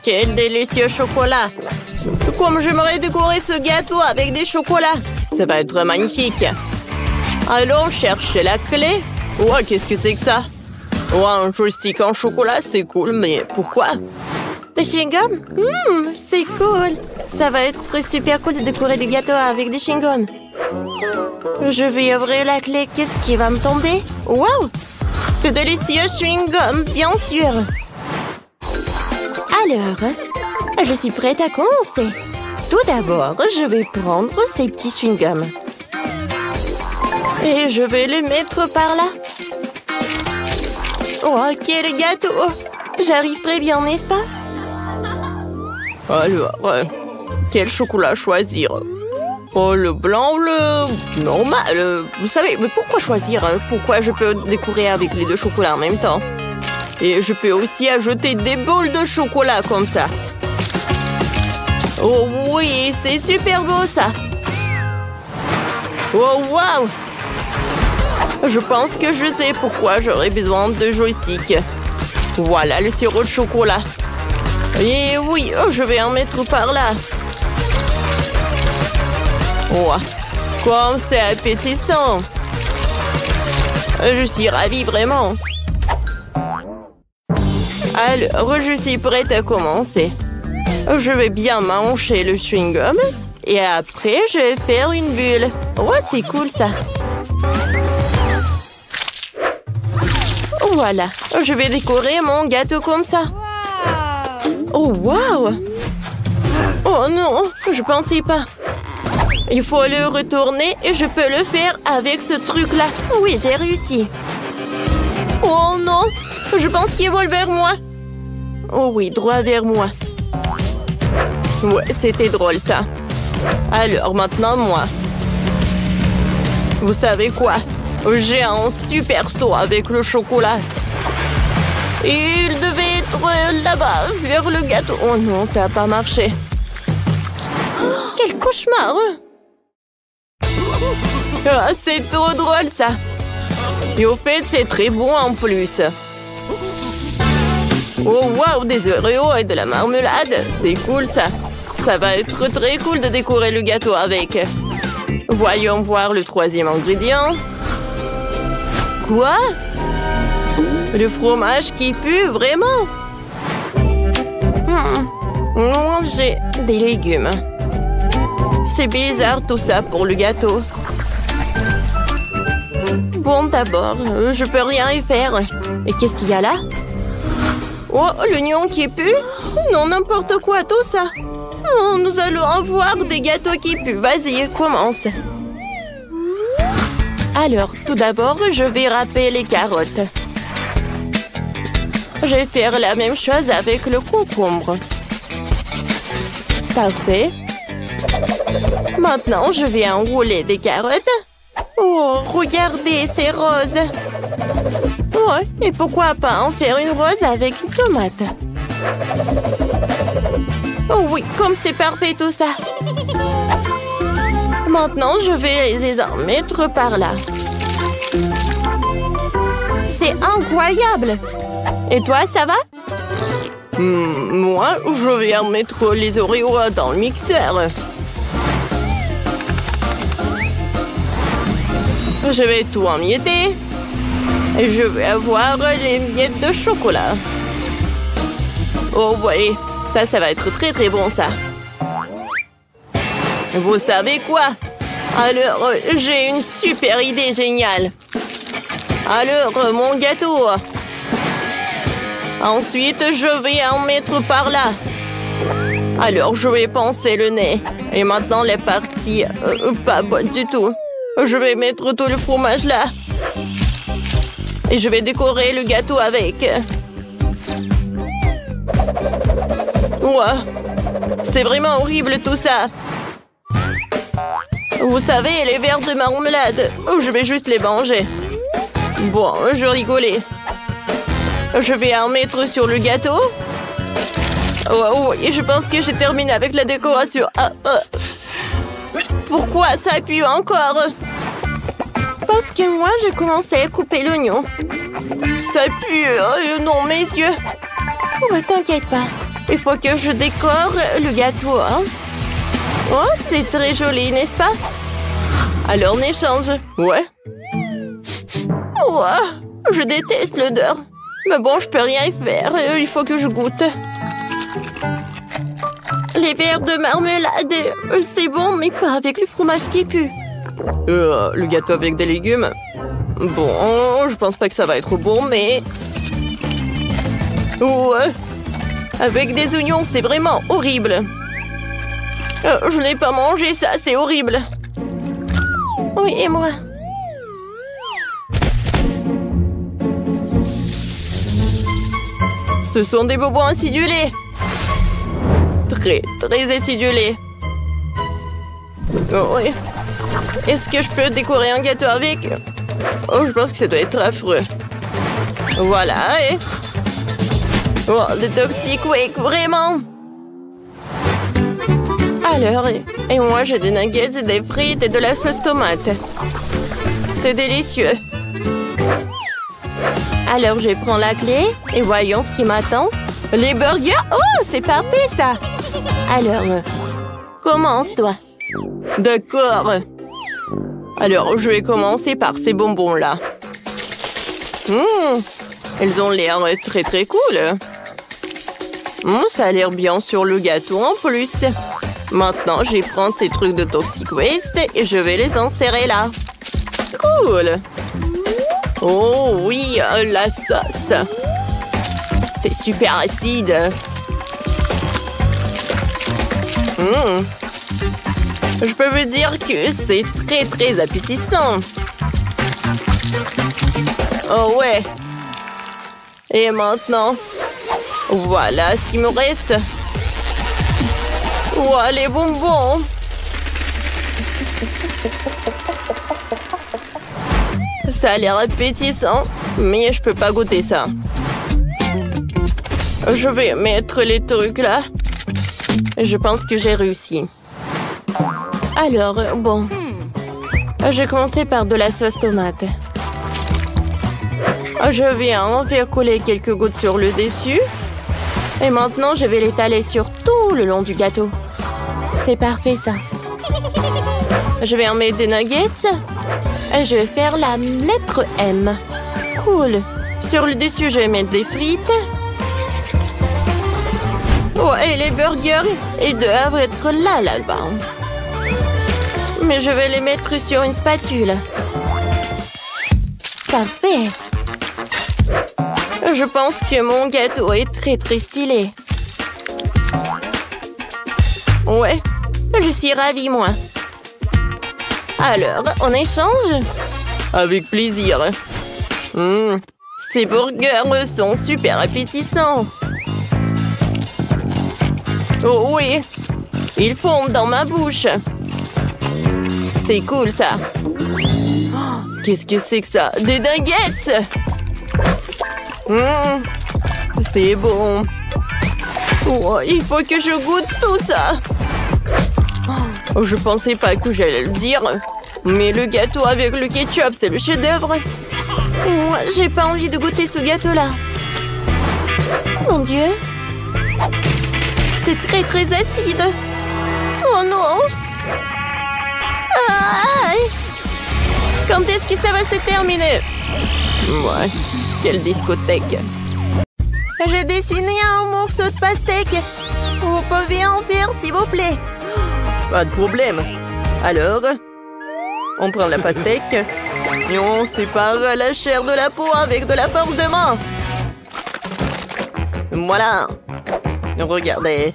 quel délicieux chocolat! Comme j'aimerais décorer ce gâteau avec des chocolats! Ça va être magnifique! Allons chercher la clé. Oh, qu'est-ce que c'est que ça? Oh, un joystick en chocolat, c'est cool, mais pourquoi? Des chewing-gums? C'est cool! Ça va être super cool de décorer des gâteaux avec des chewing-gums. Je vais ouvrir la clé. Qu'est-ce qui va me tomber? Wow! De délicieux chewing-gums, bien sûr! Alors, je suis prête à commencer. Tout d'abord, je vais prendre ces petits chewing-gums. Et je vais les mettre par là. Oh, quel gâteau! J'arrive très bien, n'est-ce pas? Alors, quel chocolat choisir? Oh, le blanc ou le normal? Vous savez, mais pourquoi choisir? Pourquoi je peux décorer avec les deux chocolats en même temps? Et je peux aussi ajouter des boules de chocolat comme ça. Oh oui, c'est super beau ça! Oh, wow! Je pense que je sais pourquoi j'aurais besoin de joystick. Voilà le sirop de chocolat. Et oui, je vais en mettre par là. Oh, comme c'est appétissant. Je suis ravie vraiment. Alors, je suis prête à commencer. Je vais bien manger le chewing-gum. Et après, je vais faire une bulle. Oh, c'est cool ça. Voilà, je vais décorer mon gâteau comme ça. Oh, wow! Oh non, je pensais pas. Il faut le retourner et je peux le faire avec ce truc-là. Oui, j'ai réussi. Oh non, je pense qu'il vole vers moi. Oh oui, droit vers moi. Ouais, c'était drôle ça. Alors maintenant, moi. Vous savez quoi? J'ai un super seau avec le chocolat. Et il devait être là-bas, vers le gâteau. Oh non, ça n'a pas marché. Quel cauchemar! Ah, c'est trop drôle, ça. Et au fait, c'est très bon en plus. Oh, waouh, des Oreos et de la marmelade. C'est cool, ça. Ça va être très cool de décorer le gâteau avec. Voyons voir le troisième ingrédient. Quoi? Le fromage qui pue, vraiment? Manger des légumes. C'est bizarre tout ça pour le gâteau. Bon, d'abord, je peux rien y faire. Et qu'est-ce qu'il y a là? Oh, l'oignon qui pue? Non, n'importe quoi, tout ça. Oh, nous allons avoir des gâteaux qui puent. Vas-y, commence. Alors, tout d'abord, je vais râper les carottes. Je vais faire la même chose avec le concombre. Parfait. Maintenant, je vais enrouler des carottes. Oh, regardez, c'est rose. Oh, et pourquoi pas en faire une rose avec une tomate? Oh oui, comme c'est parfait tout ça. Maintenant, je vais les en mettre par là. C'est incroyable! Et toi, ça va? Moi, je vais en mettre les Oreos dans le mixeur. Je vais tout emietter. Et je vais avoir les miettes de chocolat. Oh, oui, ça va être très très bon, ça. Vous savez quoi? Alors, j'ai une super idée géniale. Alors, mon gâteau. Ensuite, je vais en mettre par là. Alors, je vais poncer le nez. Et maintenant, les parties pas bonnes du tout. Je vais mettre tout le fromage là. Et je vais décorer le gâteau avec. Ouah, c'est vraiment horrible tout ça. Vous savez, les verres de marmelade. Je vais juste les manger. Bon, je rigolais. Je vais en mettre sur le gâteau. Oh, oui, je pense que j'ai terminé avec la décoration. Pourquoi ça pue encore? Parce que moi, j'ai commencé à couper l'oignon. Ça pue. Oh, non, mes yeux. Oh, t'inquiète pas. Il faut que je décore le gâteau. Hein? Oh, c'est très joli, n'est-ce pas? Alors, on échange. Ouais. Oh, je déteste l'odeur. Mais bon, je peux rien y faire. Il faut que je goûte. Les verres de marmelade, c'est bon, mais pas avec le fromage qui pue. Le gâteau avec des légumes? Bon, je pense pas que ça va être bon, mais... Ouais. Avec des oignons, c'est vraiment horrible. Je n'ai pas mangé ça, c'est horrible. Oui, et moi? Ce sont des bonbons acidulés. Très, très acidulés. Oh, oui. Est-ce que je peux décorer un gâteau avec? Oh, je pense que ça doit être affreux. Voilà, et... Oh, le Toxic Wake, vraiment. Alors, et moi j'ai des nuggets, des frites et de la sauce tomate. C'est délicieux. Alors, je prends la clé et voyons ce qui m'attend. Les burgers? Oh, c'est parfait, ça. Alors, commence-toi. D'accord. Alors, je vais commencer par ces bonbons-là. Ils ont l'air très, très cool. Ça a l'air bien sur le gâteau en plus. Maintenant, je vais prendre ces trucs de Toxic Waste et je vais les insérer là. Cool. Oh oui, la sauce. C'est super acide. Je peux vous dire que c'est très, très appétissant. Oh ouais. Et maintenant, voilà ce qu'il me reste. Ouah, les bonbons. Ça a l'air appétissant, mais je peux pas goûter ça. Je vais mettre les trucs là. Je pense que j'ai réussi. Alors, bon. Je vais commencer par de la sauce tomate. Je vais en faire couler quelques gouttes sur le dessus. Et maintenant, je vais l'étaler sur tout le long du gâteau. C'est parfait, ça. Je vais en mettre des nuggets. Et je vais faire la lettre M. Cool. Sur le dessus, je vais mettre des frites. Oh, et les burgers, ils doivent être là-bas. Mais je vais les mettre sur une spatule. Parfait. Je pense que mon gâteau est très, très stylé. Ouais, je suis ravie, moi. Alors, on échange? Avec plaisir. Ces burgers sont super appétissants. Oh oui, ils fondent dans ma bouche. C'est cool, ça. Oh, qu'est-ce que c'est que ça? Des nuggets! C'est bon. Oh, il faut que je goûte tout ça. Oh, je pensais pas que j'allais le dire. Mais le gâteau avec le ketchup, c'est le chef-d'œuvre. Oh, j'ai pas envie de goûter ce gâteau-là. Mon Dieu. C'est très, très acide. Oh non. Aïe. Quand est-ce que ça va se terminer? Ouais, quelle discothèque. J'ai dessiné un morceau de pastèque. Vous pouvez en faire, s'il vous plaît? Pas de problème. Alors, on prend la pastèque et on sépare la chair de la peau avec de la force de main. Voilà. Regardez.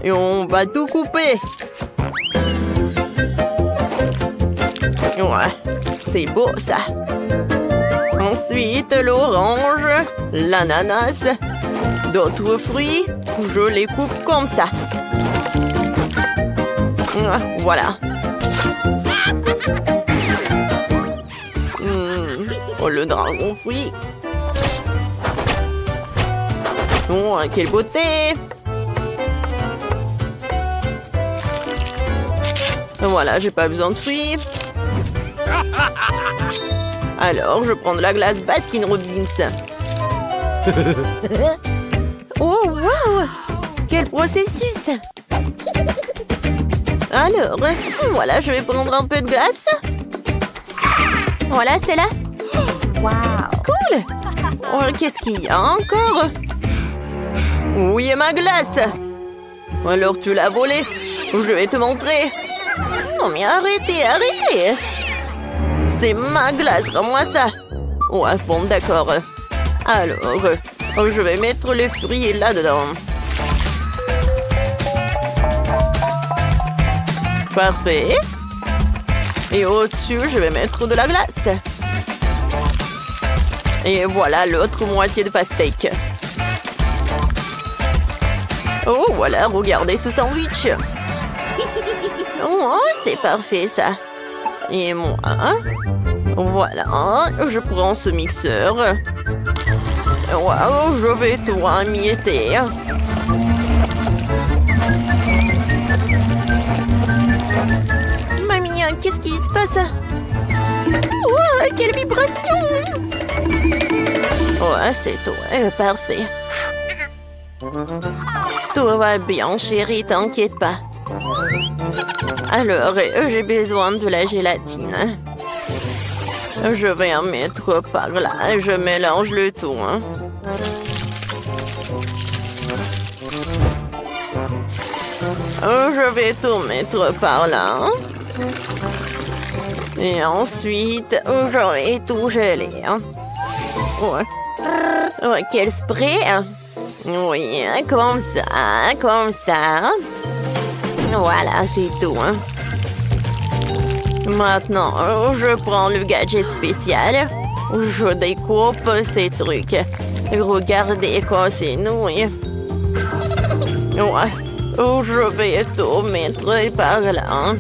Et on va tout couper. Ouais, c'est beau ça. Ensuite, l'orange, l'ananas, d'autres fruits, je les coupe comme ça. Voilà. Oh, le dragon fruit. Oh, quelle beauté! Voilà, j'ai pas besoin de fruits. Alors, je prends de la glace Baskin Robbins. Oh, wow! quel processus! Alors, voilà, je vais prendre un peu de glace. Voilà, c'est là. Wow! Cool! Oh, qu'est-ce qu'il y a encore? Oui, ma glace! Alors tu l'as volée? Je vais te montrer. Non mais arrêtez, arrêtez! C'est ma glace, rends-moi ça. Ouais, bon, d'accord. Alors, je vais mettre les fruits là-dedans. Parfait. Et au-dessus, je vais mettre de la glace. Et voilà l'autre moitié de pastèque. Oh, voilà, regardez ce sandwich. Oh, c'est parfait, ça. Et moi, voilà, je prends ce mixeur. Waouh, je vais tout emietter. Mamie, qu'est-ce qui se passe? Oh, quelle vibration! Ouais, c'est tout, parfait. Tout va bien, chérie, t'inquiète pas. Alors, j'ai besoin de la gélatine. Je vais en mettre par là. Je mélange le tout. Je vais tout mettre par là. Et ensuite, je vais tout geler. Ouais. Oh, quel spray! Oui, comme ça, comme ça. Voilà, c'est tout. Maintenant, je prends le gadget spécial. Je découpe ces trucs. Regardez comme c'est noué. Ouais, je vais tout mettre par là.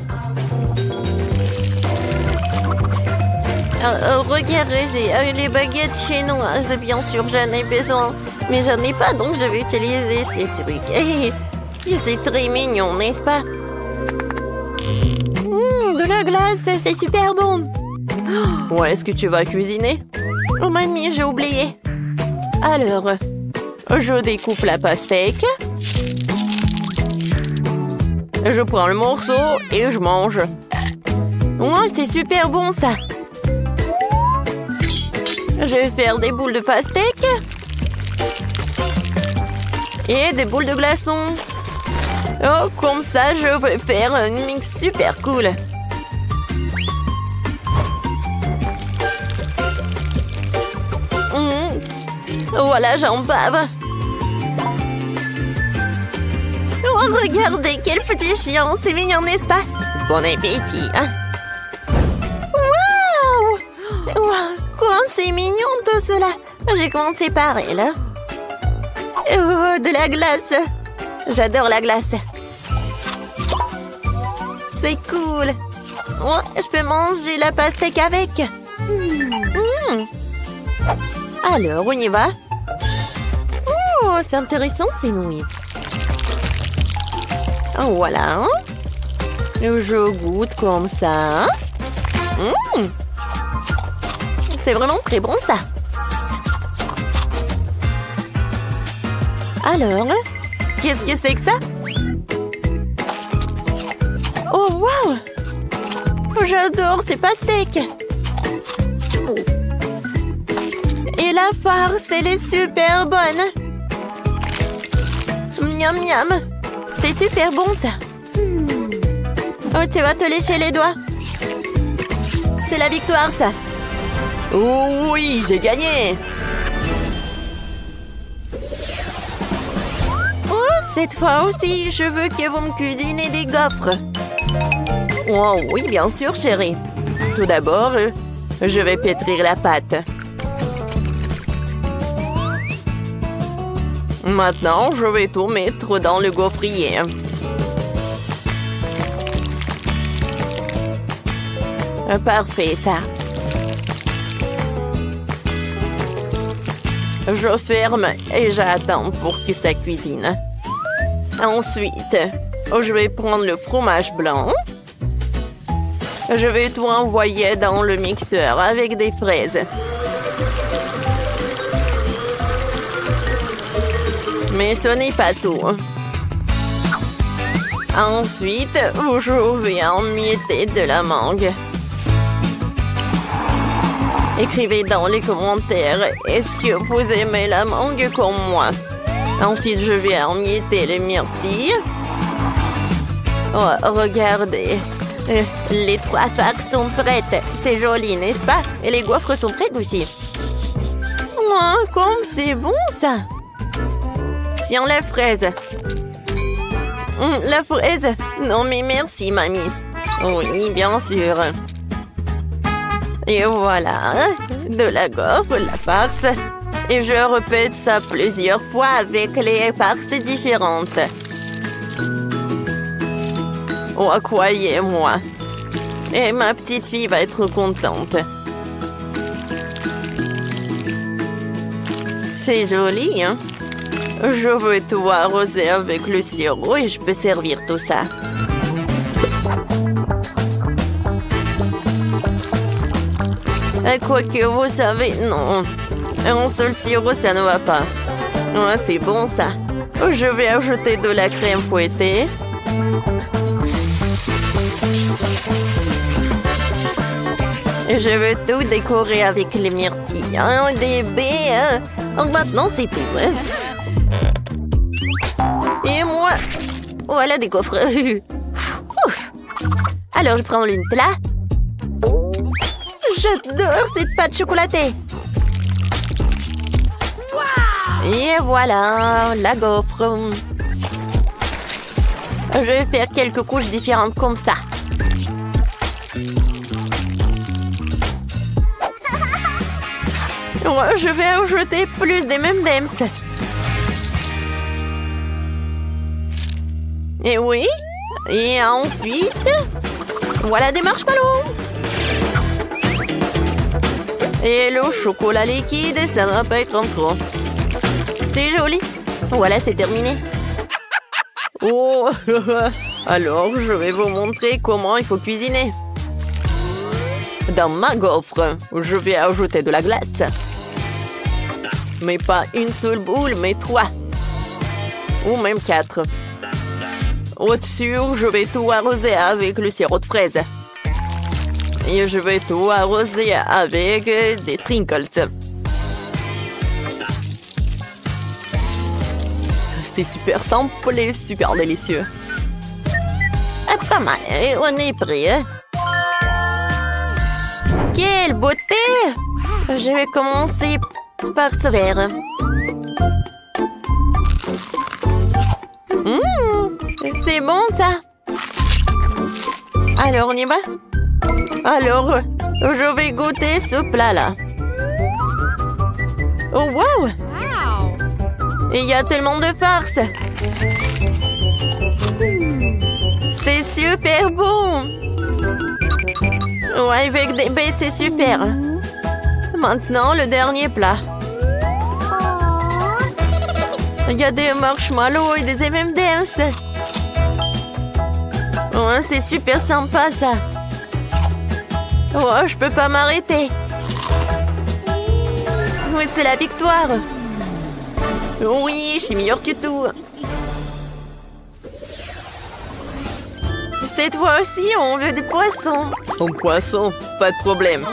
Regardez, les baguettes chinoises, bien sûr, j'en ai besoin. Mais j'en ai pas, donc je vais utiliser ces trucs. Et c'est très mignon, n'est-ce pas? De la glace, c'est super bon. Ouais, est-ce que tu vas cuisiner? Oh mamie, j'ai oublié. Alors, je découpe la pastèque. Je prends le morceau et je mange. Ouais, c'est super bon ça. Je vais faire des boules de pastèque. Et des boules de glaçons. Oh, comme ça, je vais faire un mix super cool. Voilà, j'en bave. Oh, regardez, quel petit chien. C'est mignon, n'est-ce pas? Bon appétit, hein? Waouh! Wow, quoi, c'est mignon tout cela. J'ai commencé par elle. Oh, de la glace. J'adore la glace. C'est cool. Oh, je peux manger la pastèque avec. Alors, on y va. Oh, c'est intéressant ces nouilles. Oh, voilà. Je goûte comme ça. C'est vraiment très bon ça. Alors, qu'est-ce que c'est que ça? Oh, wow! J'adore ces pastèques. Et la farce, elle est super bonne. Miam miam. C'est super bon ça. Oh, tu vas te lécher les doigts. C'est la victoire ça. Oh oui, j'ai gagné. Oh, cette fois aussi, je veux que vous me cuisinez des gaufres. Oh oui, bien sûr, chérie. Tout d'abord, je vais pétrir la pâte. Maintenant, je vais tout mettre dans le gaufrier. Parfait, ça. Je ferme et j'attends pour que ça cuisine. Ensuite, je vais prendre le fromage blanc. Je vais tout envoyer dans le mixeur avec des fraises. Mais ce n'est pas tout. Ensuite, je vais emietter de la mangue. Écrivez dans les commentaires, est-ce que vous aimez la mangue comme moi? Ensuite, je vais emietter les myrtilles. Oh, regardez. Les 3 farces sont prêtes. C'est joli, n'est-ce pas? Et les gaufres sont prêtes aussi. Oh, comme c'est bon, ça! Tiens, la fraise. La fraise? Non, mais merci, mamie. Oui, bien sûr. Et voilà, de la gaufre, la farce. Et je répète ça plusieurs fois avec les farces différentes. Oh, croyez-moi. Et ma petite fille va être contente. C'est joli, hein? Je veux tout arroser avec le sirop et je peux servir tout ça. Quoique, vous savez, non. Un seul sirop, ça ne va pas. Oh, c'est bon, ça. Je vais ajouter de la crème fouettée. Je vais tout décorer avec les myrtilles. Hein, des baies. Hein. Donc maintenant, c'est tout. Hein. Et moi, voilà des gaufres. Alors, je prends l'une là. J'adore cette pâte chocolatée. Et voilà, la gaufre. Je vais faire quelques couches différentes comme ça. Je vais ajouter plus des M&M's. Et oui. Et ensuite, voilà des marshmallows. Et le chocolat liquide, ça ne va pas être en trop. C'est joli. Voilà, c'est terminé. Oh, alors je vais vous montrer comment il faut cuisiner. Dans ma gaufre, je vais ajouter de la glace. Mais pas une seule boule, mais 3. Ou même 4. Au-dessus, je vais tout arroser avec le sirop de fraise. Et je vais tout arroser avec des Trinkles. C'est super simple et super délicieux. Ah, pas mal, on est prêt. Hein? Quelle beauté! Je vais commencer par ce verre. C'est bon, ça. Alors, on y va? Alors, je vais goûter ce plat-là. Oh, wow! Il y a tellement de farce. C'est super bon. Ouais, avec des baies, c'est super. Maintenant, le dernier plat. Il y a des marshmallows et des M&M's. Ouais, c'est super sympa, ça. Oh, je peux pas m'arrêter. Oui, c'est la victoire. Oui, je suis meilleure que tout. Cette fois aussi, on veut des poissons. Un poisson, pas de problème.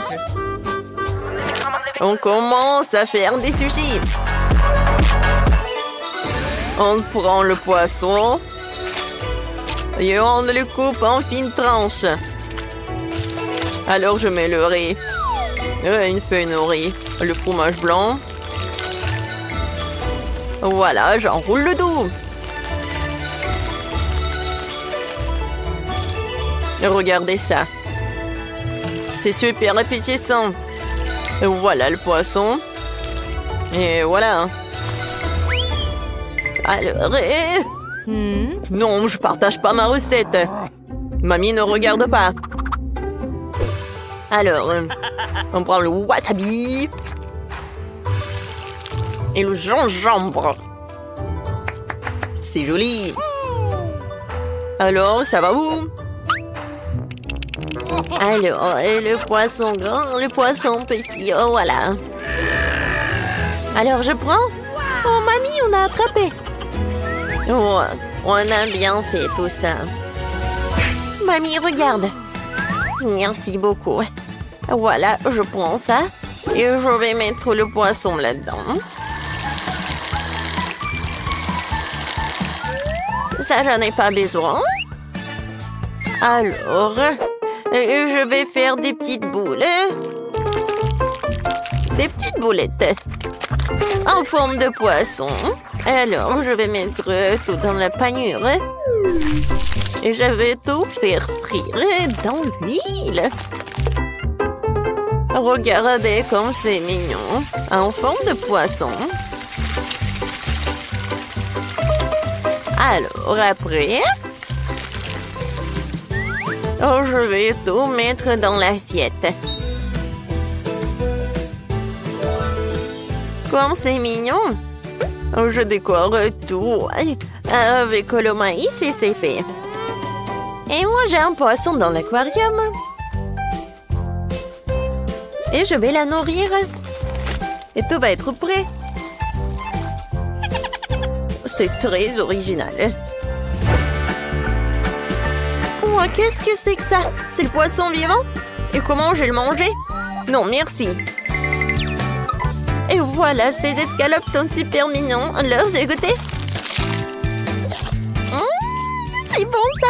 On commence à faire des sushis. On prend le poisson et on le coupe en fines tranches. Alors je mets le riz, une feuille de riz, le fromage blanc. Voilà, j'enroule le tout. Regardez ça. C'est super appétissant. Voilà le poisson. Et voilà. Alors, non, je partage pas ma recette. Mamie ne regarde pas. Alors, on prend le wasabi. Et le gingembre. C'est joli. Alors, ça va où? Alors, le poisson grand, le poisson petit. Oh, voilà. Alors, je prends. Oh, mamie, on a attrapé. Oh, on a bien fait tout ça. Mamie, regarde. Merci beaucoup. Voilà, je prends ça et je vais mettre le poisson là-dedans. Ça, j'en ai pas besoin. Alors, je vais faire des petites boules. Des petites boulettes en forme de poisson. Alors, je vais mettre tout dans la panure. Et je vais tout faire frire dans l'huile. Regardez comme c'est mignon. En forme de poisson. Alors, après... Oh, je vais tout mettre dans l'assiette. Comme c'est mignon. Oh, je décore tout avec le maïs et c'est fait. Et moi, j'ai un poisson dans l'aquarium. Et je vais la nourrir. Et tout va être prêt. C'est très original. Oh, qu'est-ce que c'est que ça? C'est le poisson vivant? Et comment je vais le manger? Non, merci. Et voilà, ces escalopes sont super mignons. Alors, j'ai goûté. C'est bon, ça.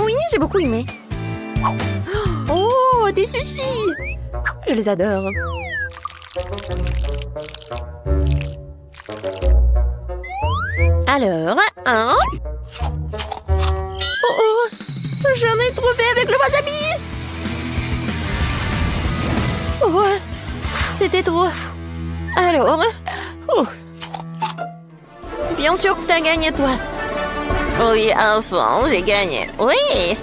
Oui, j'ai beaucoup aimé. Oh, des sushis. Je les adore. Alors, un... Oh, j'en ai trouvé avec le wasabi. Oh, c'était trop. Alors, bien sûr que t'as gagné, toi. Oui, enfin, j'ai gagné. Oui.